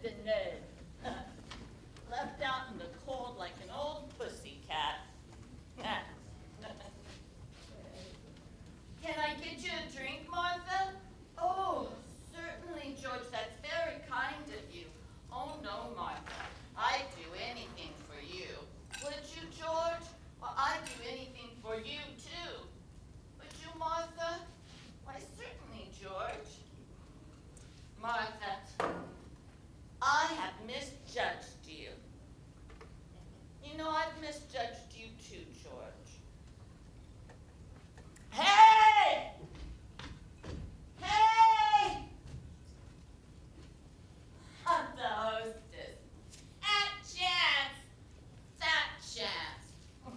the Ned. Left out in the cold like an old pussycat. Can I get you a drink, Martha? Oh, certainly, George. That's very kind of you. Oh, no, Martha. I'd do anything for you. Would you, George? Well, I'd do anything for you, too. Would you, Martha? Why, certainly, George. Martha, I have misjudged you. You know, I've misjudged you, too, George. Hey! Hey! I'm the hostess. Fat chance. Fat chance.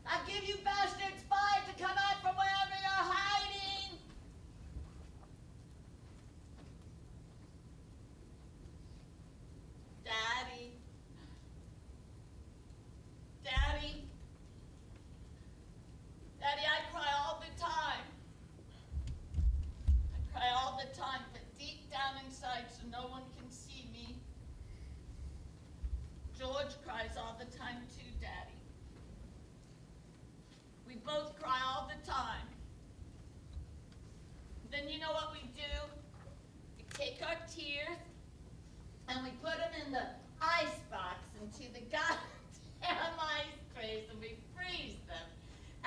I give you bastards 5 to come out from wherever you're hiding. Daddy. Daddy. Daddy, I cry all the time. I cry all the time, but deep down inside so no one can see me. George cries all the time too, Daddy. We both cry all the time. Then you know what we do? We take our tears and we put them in the ice box into the goddamn ice trays and we freeze them.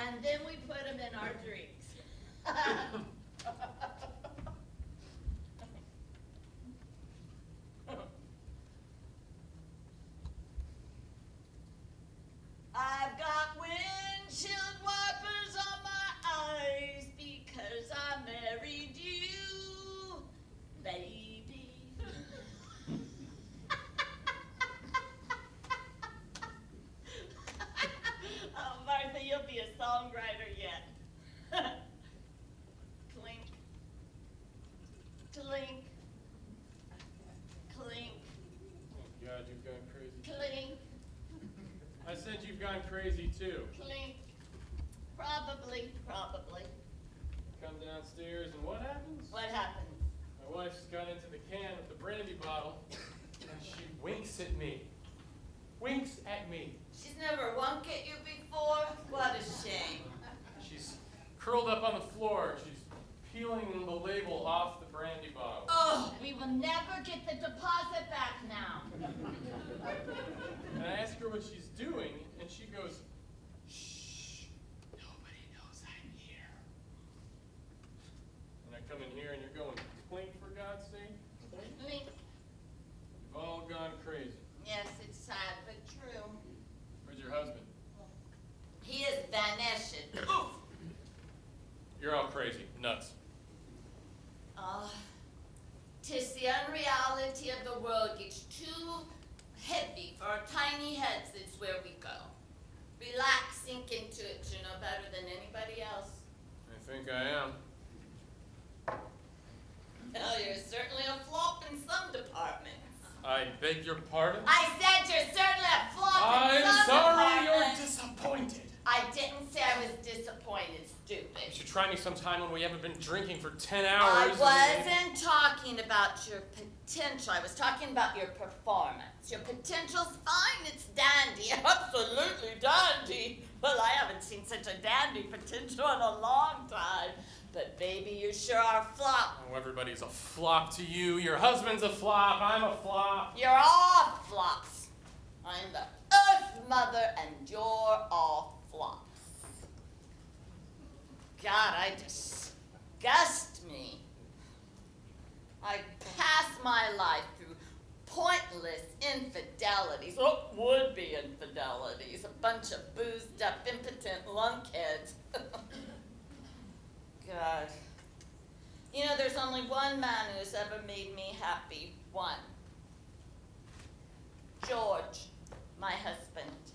And then we put them in our drinks. I've got windshield wipers on my eyes because I married you, baby. Oh, Martha, you'll be a songwriter yet. Clink. Clink. Clink. Oh, God, you've gone crazy. Clink. I said you've gone crazy, too. Clink. Probably. Come downstairs, and what happens? What happened? My wife's got into the can with the brandy bottle, and she winks at me. Winks at me. She's never wunk at you before? What a shame. She's curled up on the floor. She's peeling the label off the brandy bottle. Oh, we will never get the deposit back now. And I ask her what she's doing, and she goes, "Shh, nobody knows I'm here." And I come in here, and you're going, clink, for God's sake. Clink. You've all gone crazy. Yes, it's sad, but true. Where's your husband? He is vanished. You're all crazy. Nuts. Ah, 'tis the unreality of the world gets too heavy for our tiny heads. It's where we go. Relax, sink into it. You know better than anybody else. I think I am. Well, you're certainly a flop in some departments. I beg your pardon? I said you're certainly a flop in some I'm sorry you're departments. disappointed. I didn't say I was disappointed, You stupid. should try me sometime when we haven't been drinking for 10 I hours. wasn't talking about your potential. I was talking about your performance. Your potential's fine. It's dandy. Absolutely dandy. Well, I haven't seen such a dandy potential in a long time. But baby, you sure are a flop. Oh, everybody's a flop to you. Your husband's a flop. I'm a flop. You're all flops. I'm the Earth Mother and you're all flops. God, I disgust me. I pass my life through pointless infidelities. What would be infidelities? A bunch of boozed up, impotent lunkheads. God. You know, there's only one man who's ever made me happy. One. George, my husband.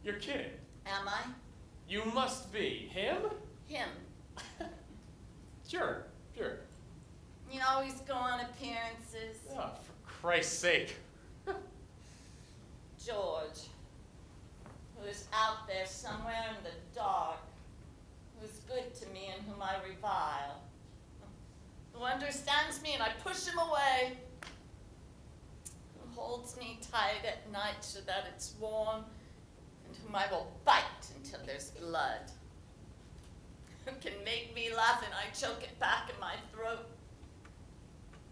You're kidding. Am I? You must be. Him? Him. Sure. You always go on appearances. Oh, for Christ's sake. George, who's out there somewhere in the dark, who's good to me and whom I revile. The one understands me and I push him away. Who holds me tight at night so that it's warm, and whom I will bite until there's blood. Who can make me laugh and I choke it back in my throat.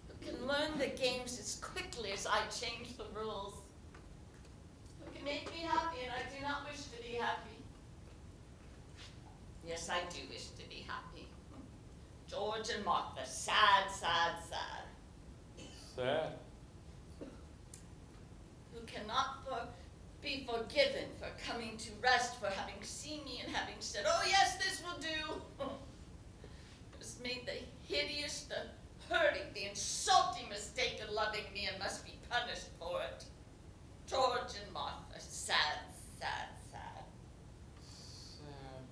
Who can learn the games as quickly as I change the rules. Who can make me happy and I do not wish to be happy. Yes, I do wish to be happy. George and Martha, sad, sad, sad. Sad. Who cannot be forgiven for coming to rest, for having seen me and having said, oh yes, this will do. Has made the hideous, the hurting, the insulting mistake of loving me and must be punished for it. George and Martha, sad, sad, sad. Sad.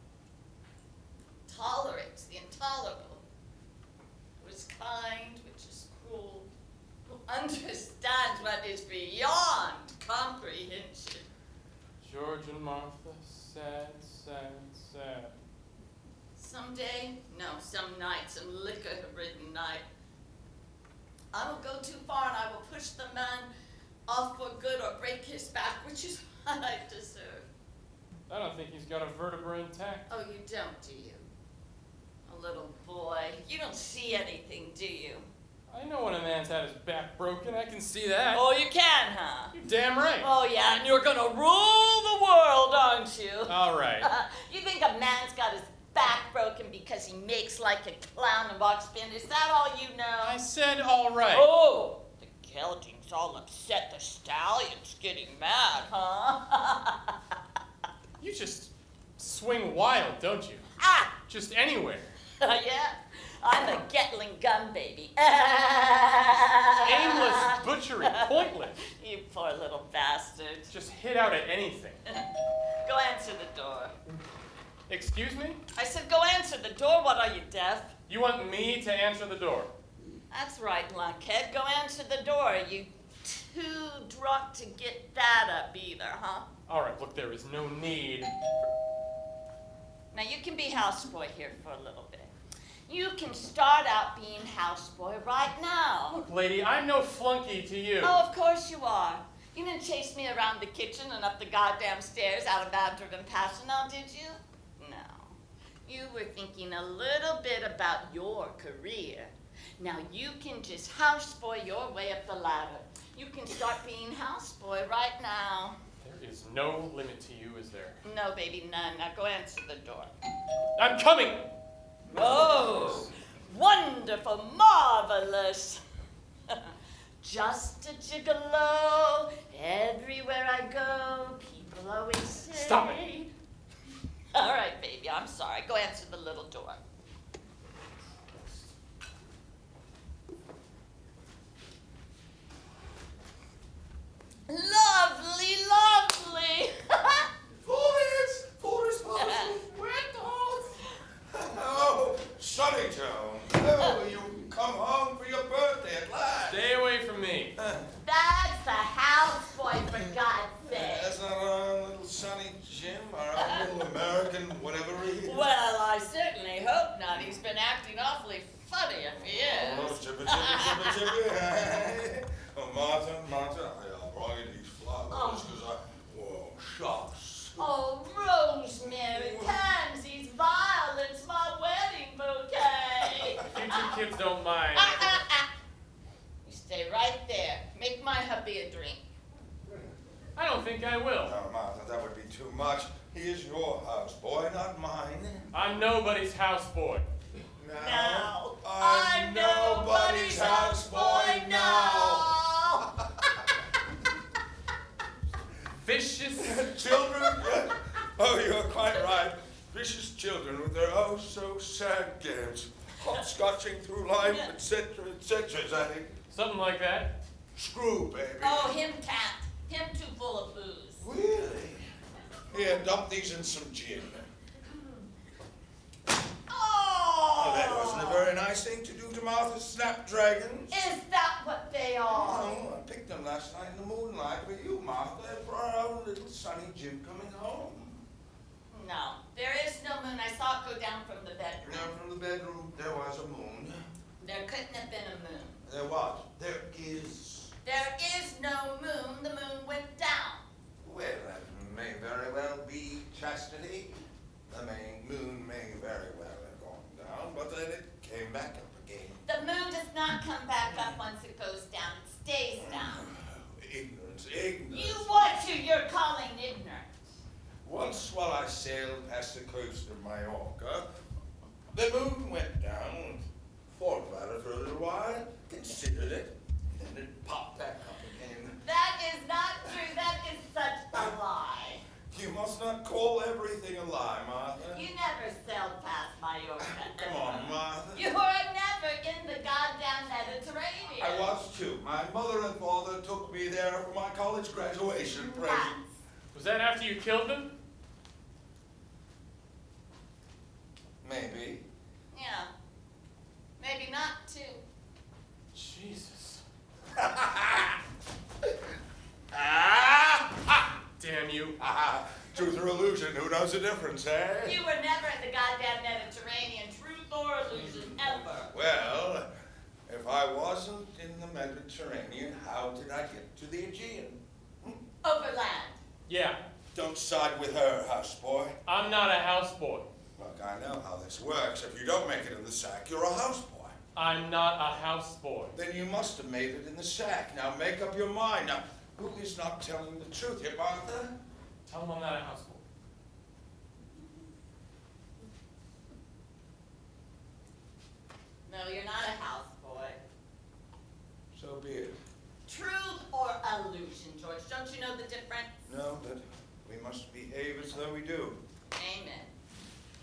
Tolerates the intolerable. Who is kind, which is cruel. Who understands what is beyond comprehension. George and Martha, sad, sad, sad. Someday, no, some night, some liquor-ridden night, I will go too far and I will push the man off for good or break his back, which is what I deserve. I don't think he's got a vertebra intact. Oh, you don't, do you? A little boy. You don't see anything, do you? I know when a man's had his back broken. I can see that. Oh, you can, huh? You're damn right. Oh, yeah, and you're gonna rule the world, aren't you? All right. You think a man's got his back broken because he makes like a clown and walks in? Is that all you know? I said all right. Oh, the gelding's all upset. The stallion's getting mad, huh? You just swing wild, don't you? Ah! Just anywhere. Yeah, I'm a Gatling gun baby. Aimless butchery, pointless. You poor little bastard. Just hit out at anything. Go answer the door. Excuse me? I said go answer the door. What are you, deaf? You want me to answer the door? That's right, lunkhead. Go answer the door. Are you too drunk to get that up either, huh? All right, look, there is no need. Now you can be houseboy here for a little bit. You can start out being houseboy right now. Look, lady, I'm no flunky to you. Oh, of course you are. You didn't chase me around the kitchen and up the goddamn stairs out of Adverb and Passional, did you? No. You were thinking a little bit about your career. Now you can just houseboy your way up the ladder. You can start being houseboy right now. There is no limit to you, is there? No, baby, none. Now go answer the door. I'm coming! Oh, wonderful, marvelous. Just a gigolo, everywhere I go, people always say. Stop it. All right, baby, I'm sorry. Go answer the little door. Lovely, lovely. Forest, oh, Sonny Joe. Oh, you come home for your birthday at last. Stay away from me. That's the houseboy, for God's sake. That's not our little Sonny Jim, our little American, whatever he is. Well, I certainly hope not. He's been acting awfully funny if he Oh, is. chippy. Oh, Martha, I brought you these flowers because whoa, shucks. Oh, rosemary, pansies, violets, my wedding bouquet. If you two kids don't mind. You stay right there. Make my hubby a drink. I don't think I will. No, Martha, that would be too much. He is your houseboy, not mine. I'm nobody's houseboy. Now, I'm nobody's houseboy now. Vicious. Children? Oh, you're quite right. Vicious children with their oh so sad games. Hopscotching through life, etc., is that it? Something like that. Screw, baby. Oh, him can't. Him too full of booze. Really? Here, dump these in some gin. Oh, that wasn't a very nice thing to do to Martha's snapdragons. Is that what they are? Oh, I picked them last night in the moonlight for you, Martha, for our own little Sonny Jim coming home. No, there is no moon. I saw it go down from the bedroom. Now, from the bedroom, there was a moon. There couldn't have been a moon. There was. There is. There is no moon. The moon went down. Well, that may very well be, Chastity. The moon may very well have gone down, but then it came back up again. The moon does not come back up once it goes down. It stays down. Ignorance. You what you're calling ignorant? Once while I sailed past the coast of Mallorca, the moon went down and thought about it for a little while, considered it, and then it popped back up again. That is not true. That is such a lie. You must not call everything a lie, Martha. You never sailed past Mallorca. Come on, Martha. You were never in the goddamn Mediterranean. I was too. My mother and father took me there for my college graduation present. Rats. Was that after you killed them? Maybe. Yeah. Maybe not, too. Jesus. Ah! Damn you. Truth or illusion, who knows the difference, eh? You were never in the goddamn Mediterranean, truth or illusion, ever. Well, if I wasn't in the Mediterranean, how did I get to the Aegean? Overland. Yeah, Don't side with her, houseboy. I'm not a houseboy. Look, I know how this works. If you don't make it in the sack, you're a houseboy. I'm not a houseboy. Then you must have made it in the sack. Now make up your mind. Now, who is not telling the truth here, Martha? Tell them I'm not a houseboy. No, you're not a houseboy. So be it. Truth or illusion, George? Don't you know the difference? No, but we must behave as though we do. Amen.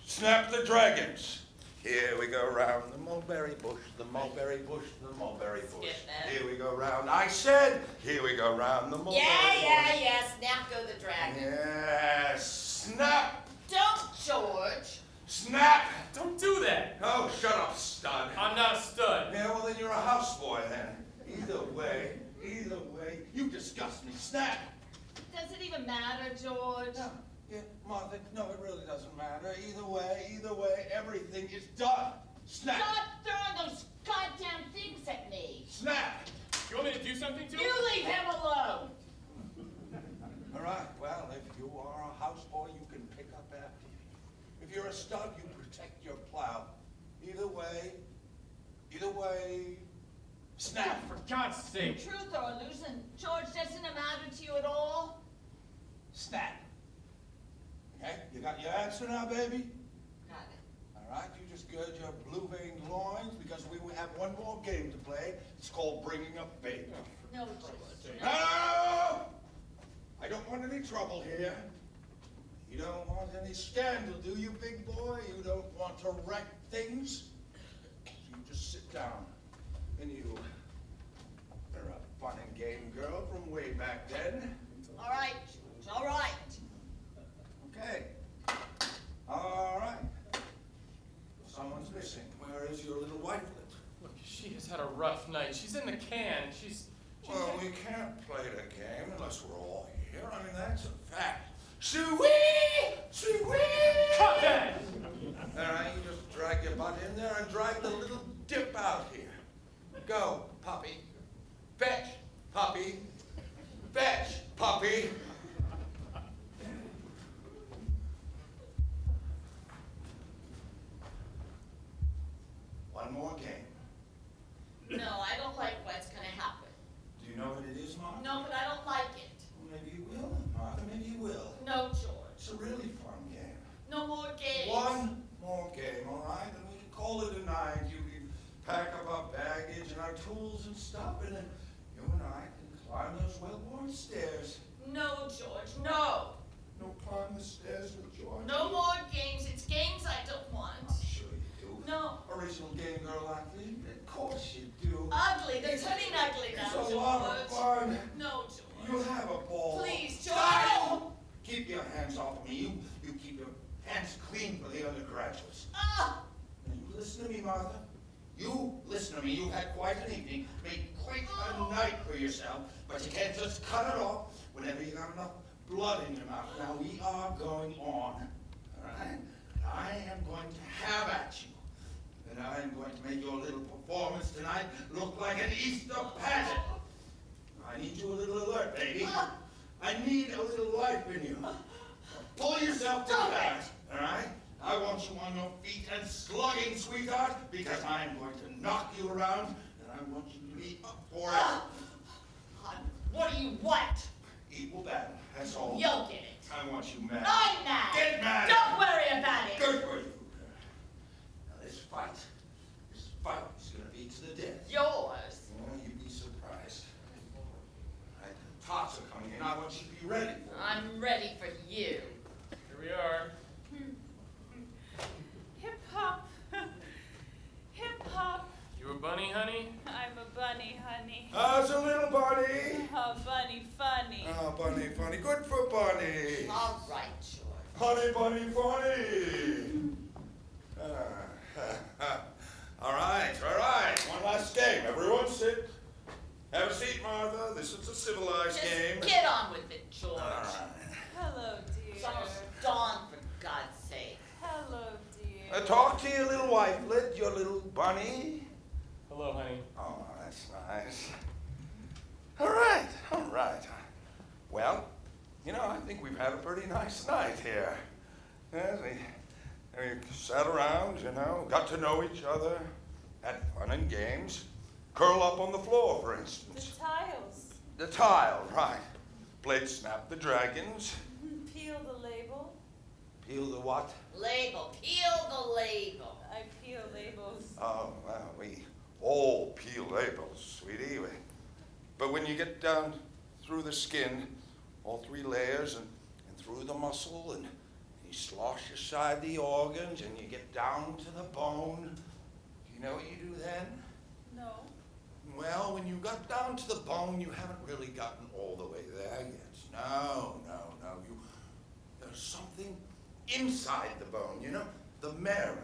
Snap the dragons. Here we go round the mulberry bush, the mulberry bush, the mulberry bush. Skip that. Here we go round. I said, here we go round the mulberry bush. Yeah. Snap go the dragon. Yes. Snap. Don't, George. Snap. Don't do that. Oh, shut up, stud. I'm not a stud. Yeah, well then you're a houseboy then. Either way, you disgust me. Snap. Does it even matter, George? No, yeah, Martha, no, it really doesn't matter. Either way, everything is done. Snap. Stop throwing those goddamn things at me. Snap. You want me to do something to him? You leave him alone. All right, well, if you are a houseboy, you can pick up after you. If you're a stud, you protect your plow. Either way, snap. For God's sake. Truth or illusion, George, doesn't it matter to you at all? Snap. Okay, you got your answer now, baby? Got it. All right, you just gird your blue-veined loins because we will have one more game to play. It's called Bringing Up Baby. No, George. No! I don't want any trouble here. You don't want any scandal, do you, big boy? You don't want to wreck things? So you just sit down. And you're a fun and game girl from way back then. All right, George, all right. Okay. All right. Someone's missing. Where is your little white lip? Look, she has had a rough night. She's in the can. She's Well, we can't play the game unless we're all here. I mean, that's a fact. Shoo-wee! Shoo-wee! Cut that! All right, you just drag your butt in there and drag the little dip out here. Go, puppy. Fetch, puppy. Fetch, puppy. One more game. No, I don't like what's going to happen. Do you know what it is, Martha? No, but I don't like it. Maybe you will, Martha. Maybe you will. No, George. It's a really fun game. No more games. One more game, all right? And we can call it a night. You can pack up our baggage and our tools and stuff, and then you and I can climb those well-worn stairs. No, George, no. No, climb the stairs with George. No more games. It's games I don't want. I'm sure you do. No. Original game girl like me? Of course you do. Ugly. They're turning ugly now, It's George. a lot of fun. No, George. You'll have a ball. Please, George. Stop! Keep your hands off of me. You keep your hands clean for the undergraduates. Ah! And you listen to me, Martha. You listen to me. You've had quite an evening, made quite a night for yourself, but you can't just cut it off whenever you got enough blood in your mouth. Now we are going on, all right? I am going to have at you. And I'm going to make your little performance tonight look like an Easter pageant. I need you a little alert, baby. I need a little life in you. Pull yourself together, all right? I want you on your feet and slugging, sweetheart, because I'm going to knock you around, and I want you to be up for it. What do you want? Equal battle, that's all. You'll get it. I want you mad. I'm mad. Get mad. Don't worry about it. Good for you. Now this fight is going to be to the death. Yours. Oh, you'd be surprised. All right, the tots are coming in. I want you to be ready for them. I'm ready for you. Here we are. Hip hop. Hip hop. You a bunny, honey? I'm a bunny, honey. How's a little bunny? Oh, bunny funny. Oh, bunny, funny. Good for bunny. All right, George. Honey, bunny, funny. All right, all right. One last game. Everyone sit. Have a seat, Martha. This is a civilized Just game. get on with it, George. All right. Hello, It's dear. almost dawn, for God's sake. Hello, dear. Talk to your little wifelet, your little bunny. Hello, honey. Oh, that's nice. All right, all right. Well, you know, I think we've had a pretty nice night here. Yes, we sat around, you know, got to know each other, had fun and games. Curl up on the floor, for The instance. tiles. The tile, right. Played Snap the Dragons. Peel the label. Peel the what? Label. Peel the label. I peel labels. Oh, well, we all peel labels, sweetie. But when you get down through the skin, all three layers, and through the muscle, and you slosh aside the organs, and you get down to the bone, you know what you do then? No. Well, when you got down to the bone, you haven't really gotten all the way there yet. No. There's something inside the bone, you know? The marrow.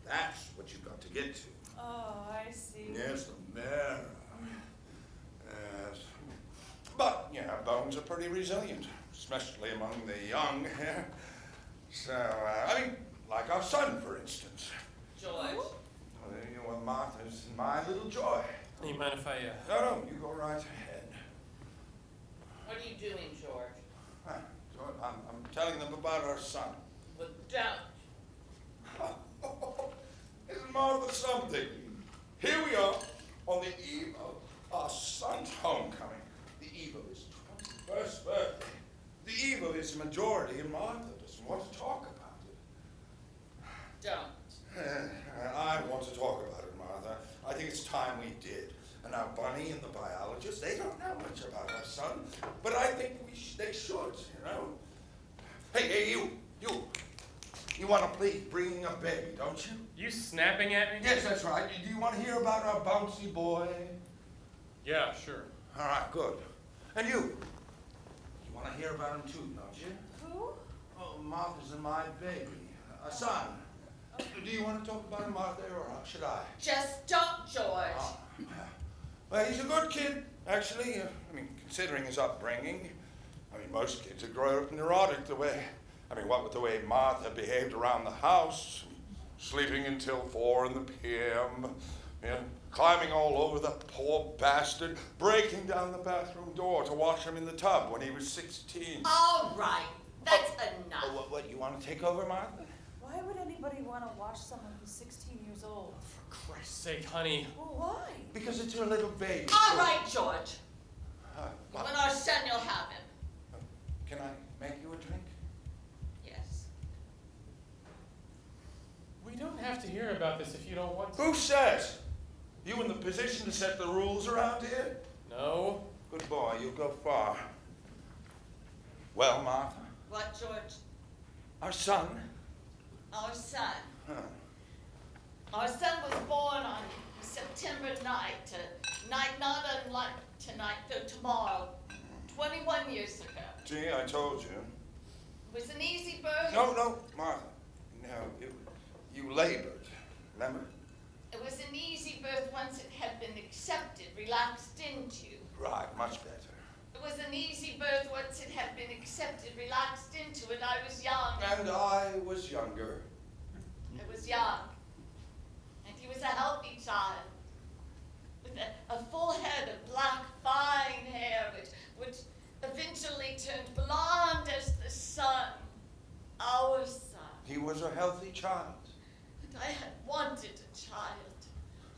That's what you've got to get to. Oh, I see. Yes, the marrow. Yes. But, yeah, bones are pretty resilient, especially among the young. So, I mean, like our son, for instance. George. Well, Martha's my little joy. You mind if I, No, you go right ahead. What are you doing, George? George, I'm telling them about our son. Well, don't. Isn't Martha something? Here we are on the eve of our son's homecoming, the eve of his 21st birthday, the eve of his majority, and Martha doesn't want to talk about it. Don't. I want to talk about it, Martha. I think it's time we did. And now Bunny and the biologist, they don't know much about our son, but I think they should, you know. Hey, you. You want to play bringing a baby, don't you? you snapping at me? Yes, that's right. Do you want to hear about our bouncy boy? Yeah, sure. All right, good. And you want to hear about him too, don't you? Who? Oh, Martha's and my baby, a son. Do you want to talk about him, Martha, or should I? Just don't, George. Well, he's a good kid, actually. I mean, considering his upbringing. I mean, most kids are grown up neurotic the way, what with the way Martha behaved around the house, sleeping until 4 p.m., climbing all over the poor bastard, breaking down the bathroom door to wash him in the tub when he was 16. All right. That's enough. What, you want to take over, Martha? Why would anybody want to watch someone who's 16 years old? For Christ's sake, honey. Well, why? Because it's your little baby. All right, George. What? When our son, you'll have him. Can I make you a drink? Yes. We don't have to hear about this if you don't want to. Who says? You in the position to set the rules around here? No. Good boy, you'll go far. Well, Martha, What, George? our son. Our son. Huh. Our son was born on September night, night not unlike tonight, though tomorrow, 21 years ago. Gee, I told you. It was an easy birth. No, Martha. No, you labored. Remember? It was an easy birth once it had been accepted, relaxed into. Right, much better. It was an easy birth once it had been accepted, relaxed into it. I was young. And I was younger. I was young. was a healthy child, with a full head of black, fine hair, which eventually turned blonde as the sun, our son. He was a healthy child. And I had wanted a child.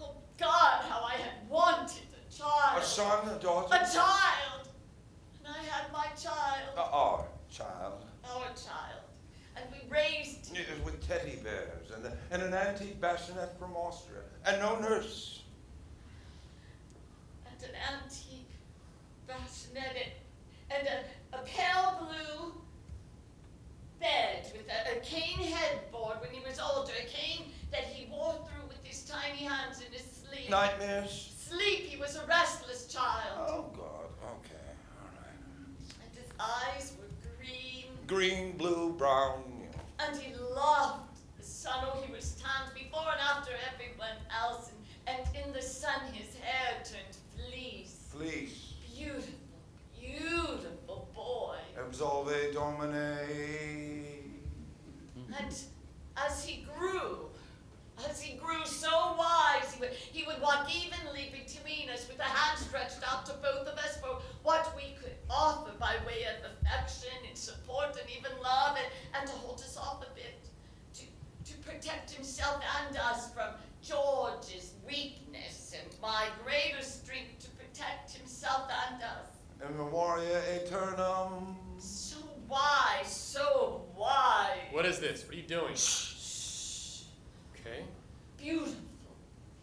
Oh God, how I had wanted a child. A son, a daughter? A child. And I had my child. Our child. Our child. And we raised him. With teddy bears and an antique bassinet from Austria. And no nurse. And an antique bassinet and a pale blue bed with a cane headboard when he was older, a cane that he wore through with his tiny hands in his sleep. Nightmares? Sleep, he was a restless child. Oh, God. Okay. All right. And his eyes were green. Green, blue, brown. And he loved the sun. Oh, he was tanned before and after everyone else. And in the sun, his hair turned fleece. Fleece. Beautiful, beautiful boy. Absolve Domine. And as he grew so wise, he would walk evenly between us with a hand stretched out to both of us for what we could offer by way of affection and support and even love, and to hold us off a bit, to protect himself and us from George's weakness and my greater strength to protect himself and us. In memoria aeternam. So wise, so wise. What is this? What are you doing? Shh. Okay. Beautiful,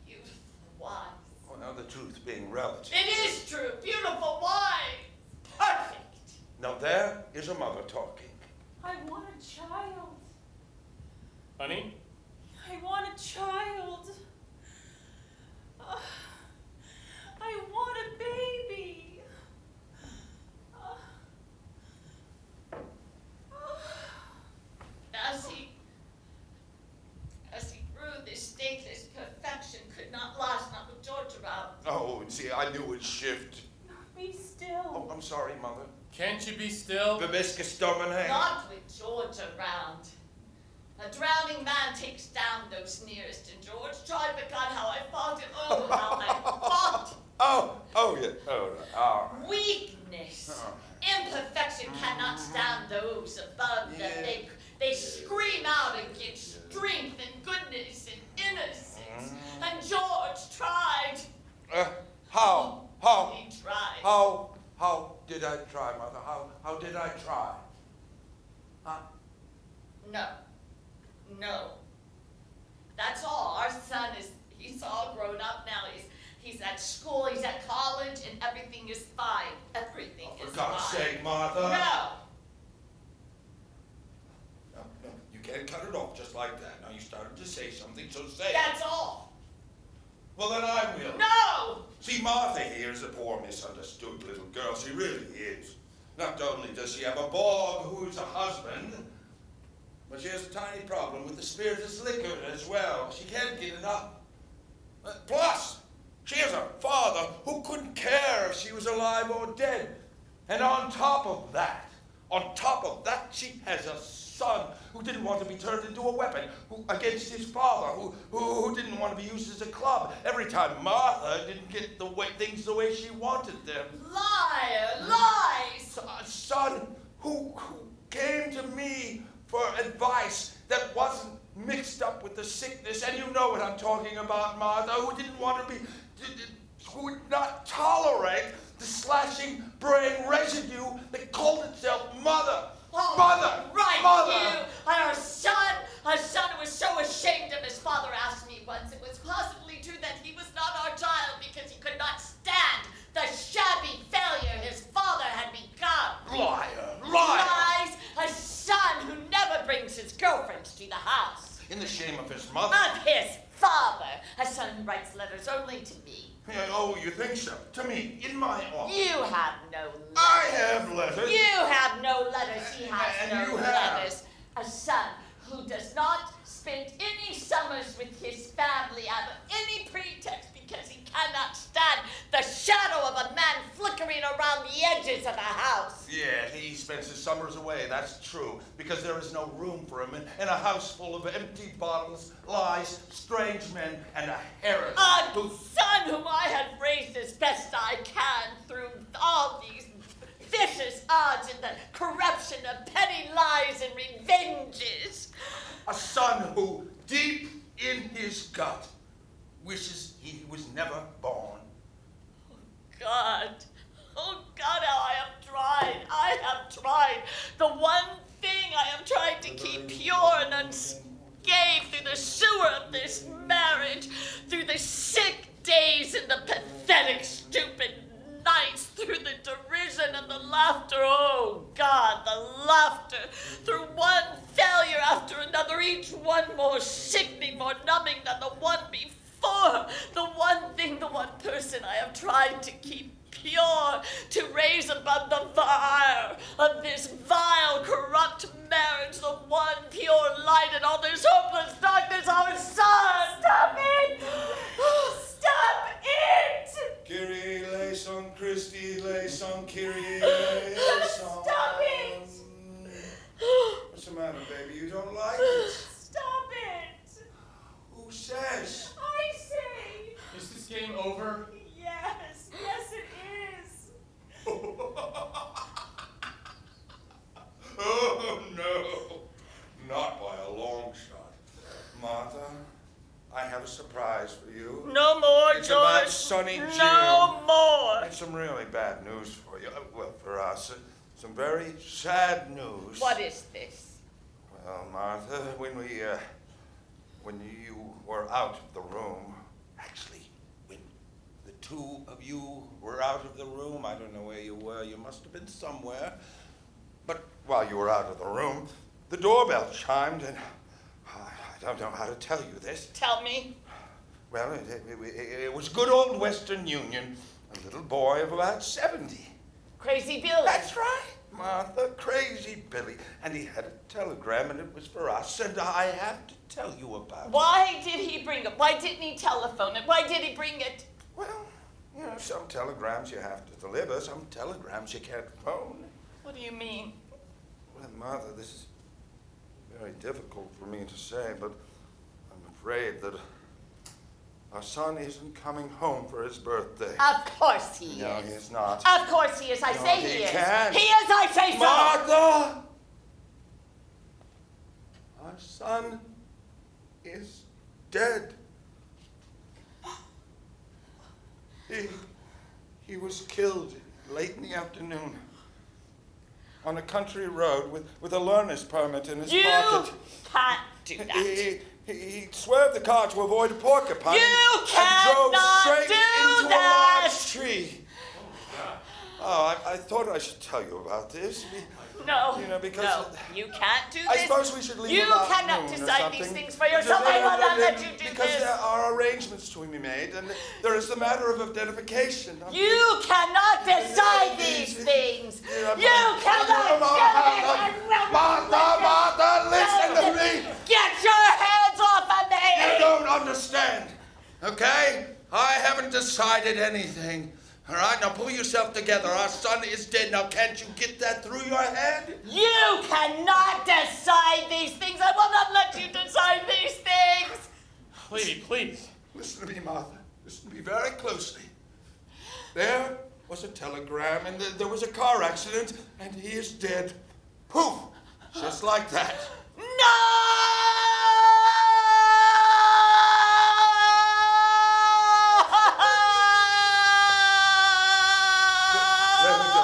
beautiful, wise. Well, now the truth being relative. It is true, beautiful, wise, perfect. Now there is a mother talking. I want a child. Honey? I want a child. I want a baby. As he grew, this stateless perfection could not last, not with George around. Oh, see, I knew it'd shift. Be still. Oh, I'm sorry, Mother. Can't you be still? Vibiscus Domine. Not with George around. A drowning man takes down those nearest, and George tried, but God, how I fought him. Oh, how I fought him. Oh, yeah. Oh, all right. Weakness, Oh. imperfection cannot stand those above them. Yeah. They scream out against strength and goodness and innocence. And George tried. How He tried. how did I try, Mother? How did I try? Huh? No. That's all. Our son he's all grown up now. He's at school, he's at college, and everything is fine. Everything is For God's fine. sake, Martha. No. No, you can't cut it off just like that. Now you started to say something, so say it. That's all. Well, then I will. No! See, Martha here is a poor, misunderstood little girl. She really is. Not only does she have a bog who's a husband, but she has a tiny problem with the spiritus liquor as well. She can't get it up. Plus, she has a father who couldn't care if she was alive or dead. And on top of that, she has a son who didn't want to be turned into a weapon against his father, who didn't want to be used as a club. Every time Martha didn't get things the way she wanted them. Liar! Lies! A son who came to me for advice that wasn't mixed up with the sickness, and you know what I'm talking about, Martha, who didn't want to be, who would not tolerate the slashing brain residue that called itself mother. Oh, Mother! Right, Mother! you! Our son who was so ashamed of his father asked me once if it was possibly true that he was not our child because he could not stand the shabby failure his father had become. Liar! Lies! A son who never brings his girlfriends to the house. In the shame of his mother. Of his father. A son who writes letters only to me. Oh, you think so? To me, in my office. You have no letters. I have letters. You have no letters. He has And no you have. letters. A son who does not spend any summers with his family out of any pretext because he cannot stand the shadow of a man flickering around the edges of a house. Yeah, he spends his summers away away, that's true, because there is no room for him in a house full of empty bottles, lies, strange men, and a heretic. A son whom I had raised as best I can through all these vicious odds and the corruption of petty lies and revenges. A son who, deep in his gut, wishes he was never born. God. Oh, God, how I have tried. I have tried. The one thing I have tried to keep pure and unscathed through the sewer of this marriage, through the sick days and the pathetic, stupid nights, through the derision and the laughter. Oh, God, the laughter. Through one failure after another, each one more sickening, more numbing than the one before. The one thing, the one person I have tried to keep pure, to raise above the fire of this vile, corrupt marriage, the one pure light in all this hopeless darkness, our son. Stop it! Stop it! Kyrie eleison, Christi eleison, Kyrie eleison. Stop it! What's the matter, baby? You don't like it? Stop it! Who says? I say! Is this game over? Yes, yes it is. Oh, no. Not by a long shot. Martha, I have a surprise for you. No more, It's George. about Sonny Jim. No more. And some really bad news for you. Well, for us, some very sad news. What is this? Well, Martha, when you were out of the room, actually, when the two of you were out of the room, I don't know where you were, you must have been somewhere, but while you were out of the room, the doorbell chimed, and I don't know how to tell you this. Tell me. Well, it was good old Western Union, a little boy of about 70. Crazy Billy. That's right, Martha, Crazy Billy. And he had a telegram, and it was for us, and I have to tell you about it. Why did he bring it? Why didn't he telephone it? Why did he bring it? Well, you know, some telegrams you have to deliver, some telegrams you can't phone. What do you mean? Well, Martha, this is very difficult for me to say, but I'm afraid that our son isn't coming home for his birthday. Of course he No, is. he's not. Of course he is. I No, say he he is. can't. He is, I say so. Martha! Our son is dead. He was killed late in the afternoon on a country road with a learner's permit in his pocket. You can't do that. He swerved the car to avoid a porcupine You and drove cannot straight do into that. a large tree. Oh, I thought I should tell you about this. No. You know, because no, you can't do I this. suppose we should leave You about cannot noon or decide these something. things for yourself. I will not let you do because this. there are arrangements to be made, and there is the matter of identification. You cannot decide these things. You cannot. Martha, listen to me. Get your hands off of me. You don't understand, okay? I haven't decided anything. All right, now pull yourself together. Our son is dead. Now, can't you get that through your head? You cannot decide these things. I will not let you decide these things. Lady, please. Listen to me, Martha. Listen to me very closely. There was a telegram, and there was a car accident, and he is dead. Poof! Just like that. Let her go.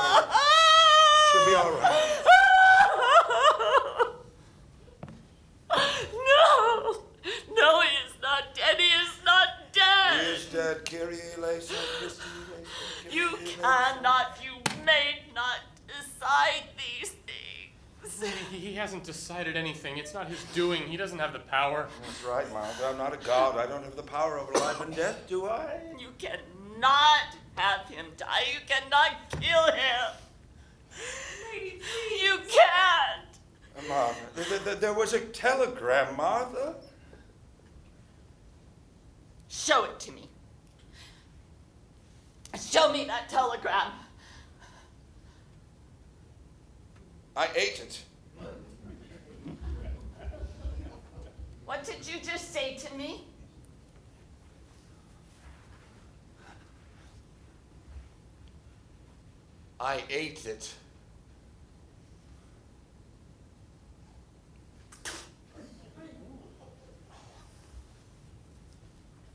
She'll be all right. No, he is not dead. He is not He dead. is dead. Kyrie eleison, Christi eleison, Kyrie You eleison. cannot, you may not decide these things. Lady, he hasn't decided anything. It's not his doing. He doesn't have the power. That's right, Martha. I'm not a god. I don't have the power over life and death, do I? You cannot have him die. You cannot kill him. You can't. Martha, there was a telegram, Martha. Show it to me. Show me that telegram. I ate it. What did you just say to me? I ate it.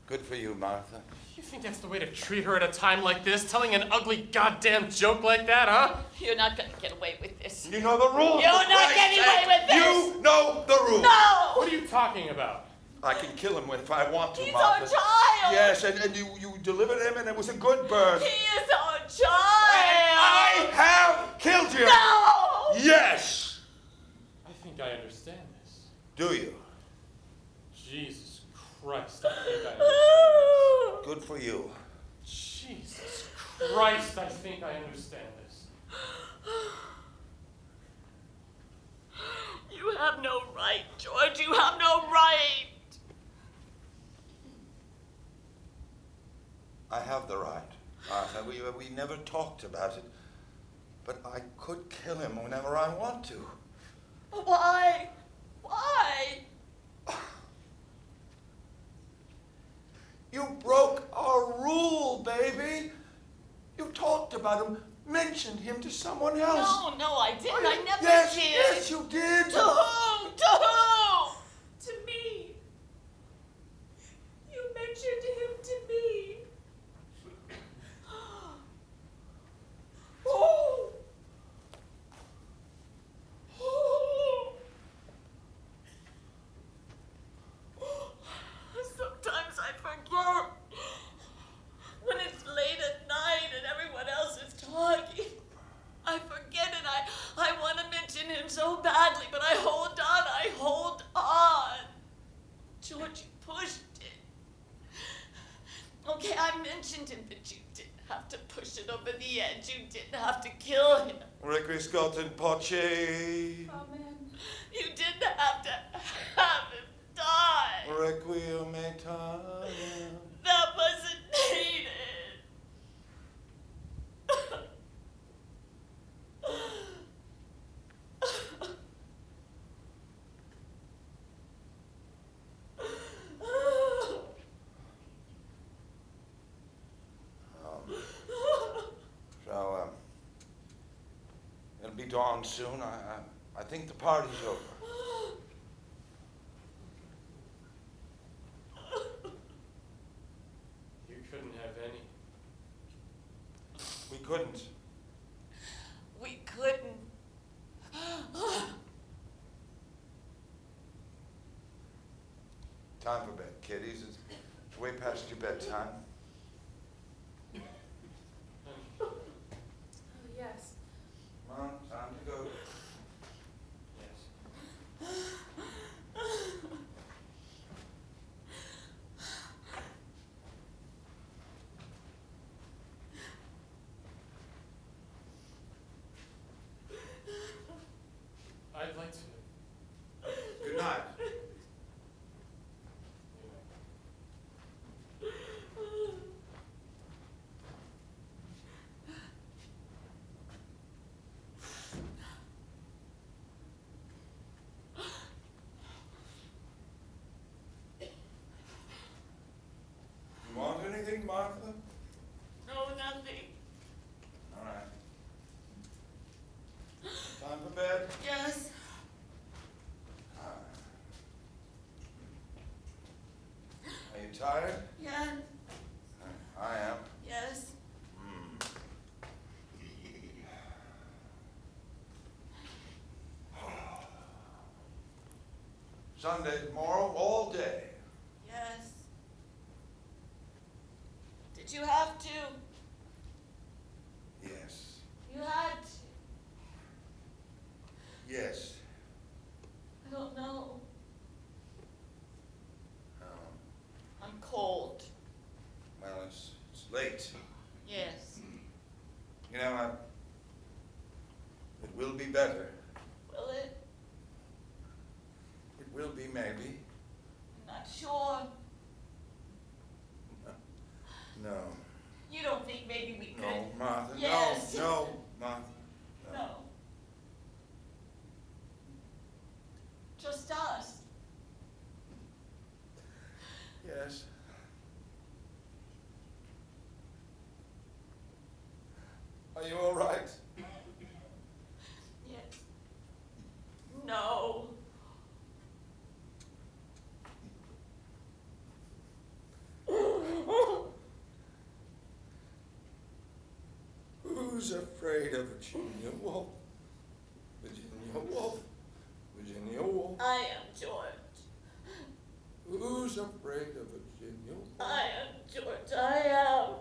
Good for you, Martha. You think that's the way to treat her at a time like this? Telling an ugly goddamn joke like that, huh? You're not gonna get away with this. You know the rules. You're for not Christ's getting sake. away with this. You know the rules. No! What are you talking about? I can kill him if I want to, He's Martha. our child! Yes, and you delivered him, and it was a good birth. He is our child! I have killed you! No! Yes! I think I understand this. Do you? Jesus Christ, I think I understand Good for you. this. Jesus Christ, I think I understand this. You have no right, George. You have no right. I have the right, Martha. We never talked about it. But I could kill him whenever I want to. Why? Why? You broke our rule, baby. You talked about him, mentioned him to someone else. No, I didn't. I never yes, did. Yes, you did. To whom? To whom? To me. You mentioned him to me. Oh. Sometimes I forget. When it's late at night and everyone else is talking, I forget and I want to mention him so badly, but I hold on. George, you pushed it. Okay, I mentioned him, but you didn't have to push it over the edge. You didn't have to kill him. Requiescat in pace. Amen. You didn't have to have him die. Requiem aeternam. That wasn't needed. So, it'll be dawn soon. I think the party's over. You couldn't have any. We couldn't. We couldn't. Time for bed, kiddies. It's way past your bedtime. Oh, yes. Come on, time to go. Yes. I'd like to. Good night. You want anything, Martha? No, nothing. All right. Time for bed? Yes. Are you tired? Yes. I am. Yes. Sunday tomorrow, all day. Yes. Did you have to? Yes. You had to. Yes. I don't know. Um, I'm cold. well, it's late. Yes. You know, it will be better. Will it? It will be, maybe. I'm not sure. No. You don't think maybe we could? No, Martha. Yes. No, Martha. No. Are you all right? Yes. No. Who's afraid of Virginia Woolf? Virginia Woolf. Virginia Woolf. I am George. Who's afraid of Virginia Woolf? I am George. I am.